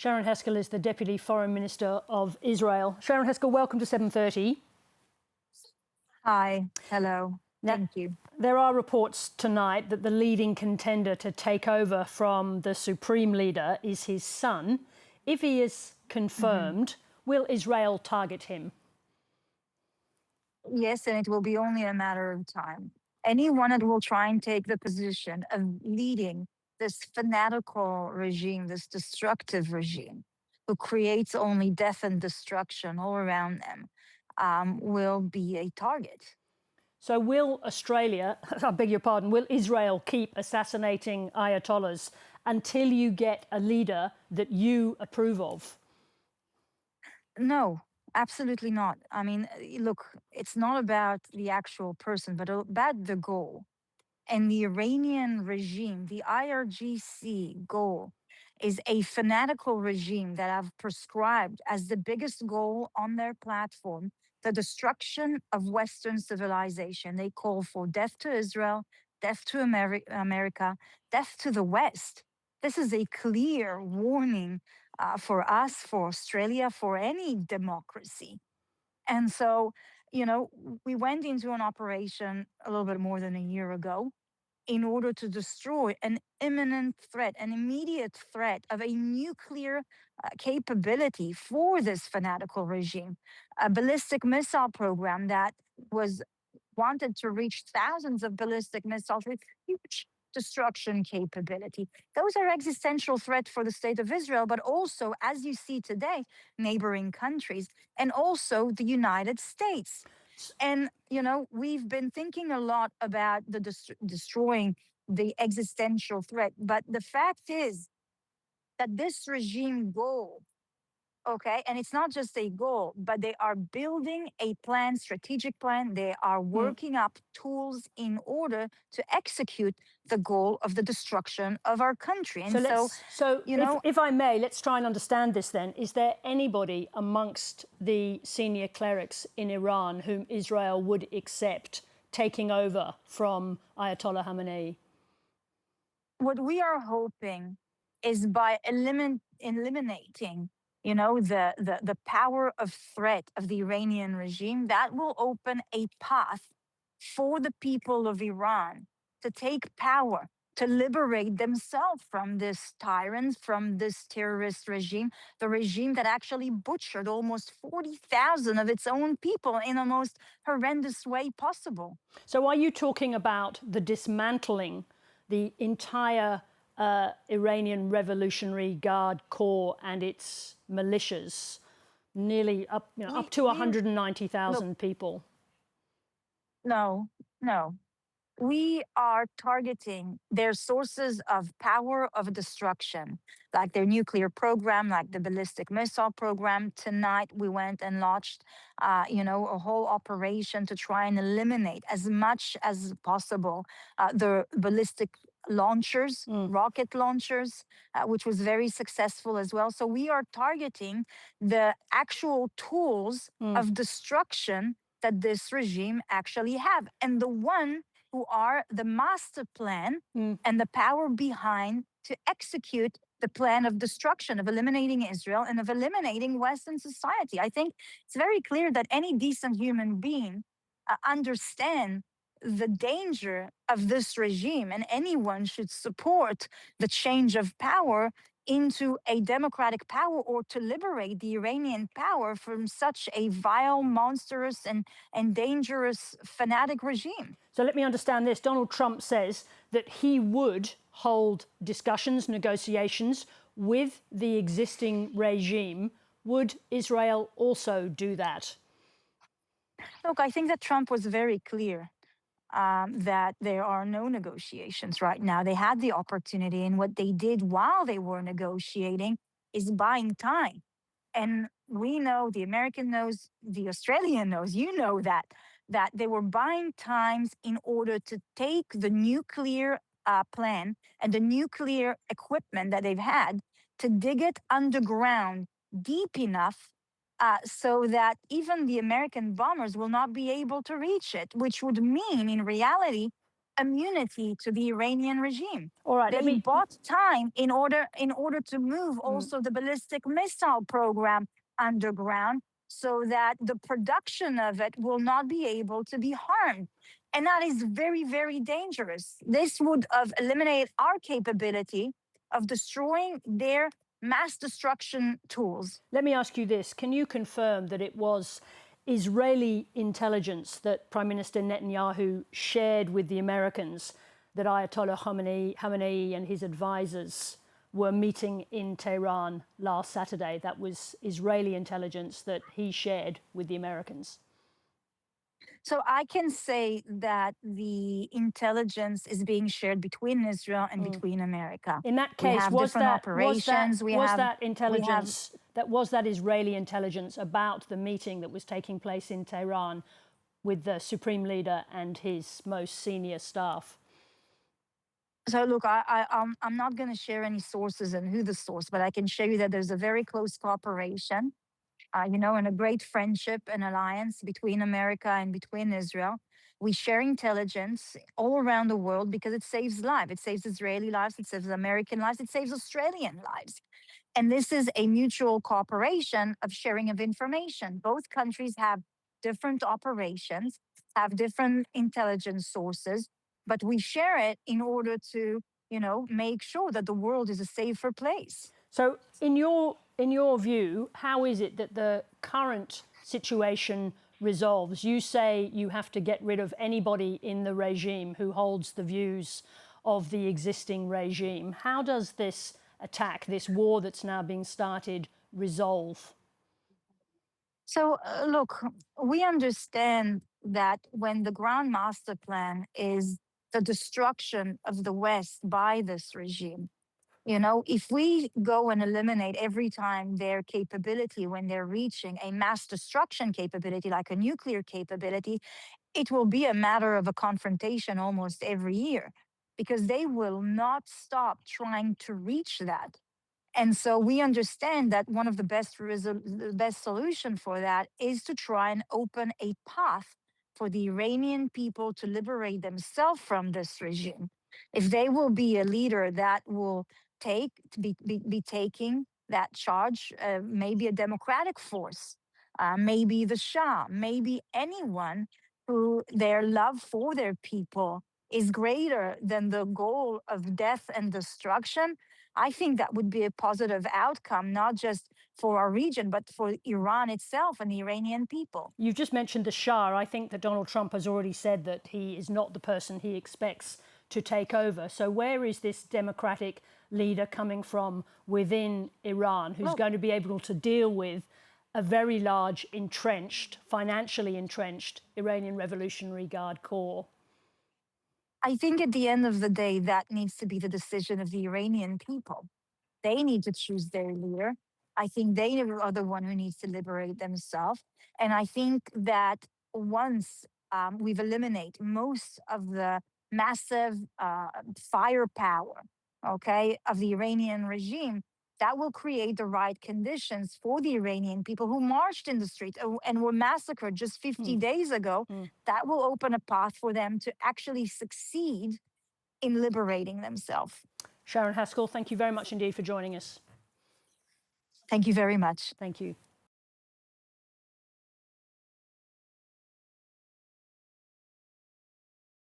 Sharren Haskell is the Deputy Foreign Minister of Israel. Sharren Haskell, welcome to 7:30. Hi, hello, thank you. There are reports tonight that the leading contender to take over from the supreme leader is his son. If he is confirmed, will Israel target him? Yes, and it will be only a matter of time. Anyone that will try and take the position of leading this fanatical regime, this destructive regime, who creates only death and destruction all around them, will be a target. So will Australia, I beg your pardon, will Israel keep assassinating Ayatollahs until you get a leader that you approve of? No, absolutely not. I mean, look, it's not about the actual person, but about the goal. And the Iranian regime, the IRGC goal, is a fanatical regime that have prescribed as the biggest goal on their platform the destruction of Western civilization. They call for death to Israel, death to America, death to the West. This is a clear warning for us, for Australia, for any democracy. And so, we went into an operation a little bit more than a year ago in order to destroy an imminent threat, an immediate threat of a nuclear capability for this fanatical regime, a ballistic missile program that was wanted to reach thousands of ballistic missiles with huge destruction capability. Those are existential threat for the state of Israel, but also, as you see today, neighboring countries and also the United States. And, we've been thinking a lot about the destroying the existential threat. But the fact is that this regime goal, okay, and it's not just a goal, but they are building a plan, strategic plan. They are working up tools in order to execute the goal of the destruction of our country. And if I may, let's try and understand this then. Is there anybody amongst the senior clerics in Iran whom Israel would accept taking over from Ayatollah Khamenei? What we are hoping is by eliminating the power of threat of the Iranian regime, that will open a path for the people of Iran to take power, to liberate themselves from this tyrant, from this terrorist regime, the regime that actually butchered almost 40,000 of its own people in the most horrendous way possible. So are you talking about the dismantling the entire Iranian Revolutionary Guard Corps and its militias, nearly up to 190,000 people? No. We are targeting their sources of power of destruction, like their nuclear program, like the ballistic missile program. Tonight, we went and launched, a whole operation to try and eliminate as much as possible the ballistic launchers, rocket launchers, which was very successful as well. So we are targeting the actual tools of destruction that this regime actually have, and the one who are the master plan and the power behind to execute the plan of destruction, of eliminating Israel and of eliminating Western society. I think it's very clear that any decent human being understand the danger of this regime, and anyone should support the change of power into a democratic power, or to liberate the Iranian power from such a vile, monstrous, and dangerous fanatic regime. So let me understand this. Donald Trump says that he would hold discussions, negotiations with the existing regime. Would Israel also do that? Look, I think that Trump was very clear that there are no negotiations right now. They had the opportunity, and what they did while they were negotiating is buying time. And we know, the American knows, the Australian knows, that they were buying times in order to take the nuclear plan and the nuclear equipment that they've had to dig it underground deep enough so that even the American bombers will not be able to reach it, which would mean, in reality, immunity to the Iranian regime. All right, They bought time in order to move also the ballistic missile program underground so that the production of it will not be able to be harmed. And that is very, very dangerous. This would have eliminated our capability of destroying their mass destruction tools. Let me ask you this. Can you confirm that it was Israeli intelligence that Prime Minister Netanyahu shared with the Americans that Ayatollah Khamenei and his advisors were meeting in Tehran last Saturday? That was Israeli intelligence that he shared with the Americans. So I can say that the intelligence is being shared between Israel and between America. In that We case, have different operations. Was that Israeli intelligence about the meeting that was taking place in Tehran with the supreme leader and his most senior staff? So look, I'm not going to share any sources and who the source, but I can show you that there's a very close cooperation, and a great friendship and alliance between America and between Israel. We share intelligence all around the world because it saves lives. It saves Israeli lives, it saves American lives, it saves Australian lives. And this is a mutual cooperation of sharing of information. Both countries have different operations, have different intelligence sources, but we share it in order to, make sure that the world is a safer place. So in your view, how is it that the current situation resolves? You say you have to get rid of anybody in the regime who holds the views of the existing regime. How does this attack, this war that's now being started, resolve? So, look, we understand that when the Grand Master Plan is the destruction of the West by this regime, if we go and eliminate every time their capability when they're reaching a mass destruction capability, like a nuclear capability, it will be a matter of a confrontation almost every year because they will not stop trying to reach that. And so we understand that one of the best solution for that is to try and open a path for the Iranian people to liberate themselves from this regime. If they will be a leader that will be taking that charge, maybe a democratic force, maybe the Shah, maybe anyone who their love for their people is greater than the goal of death and destruction, I think that would be a positive outcome, not just for our region, but for Iran itself and the Iranian people. You've just mentioned the Shah. I think that Donald Trump has already said that he is not the person he expects to take over. So where is this democratic leader coming from within Iran who's going to be able to deal with a very large, financially entrenched Iranian Revolutionary Guard Corps? I think at the end of the day, that needs to be the decision of the Iranian people. They need to choose their leader. I think they are the one who needs to liberate themselves. And I think that once we've eliminated most of the massive firepower, okay, of the Iranian regime, that will create the right conditions for the Iranian people who marched in the street and were massacred just 50 days ago. That will open a path for them to actually succeed in liberating themselves. Sharren Haskell, thank you very much indeed for joining us. Thank you very much. Thank you.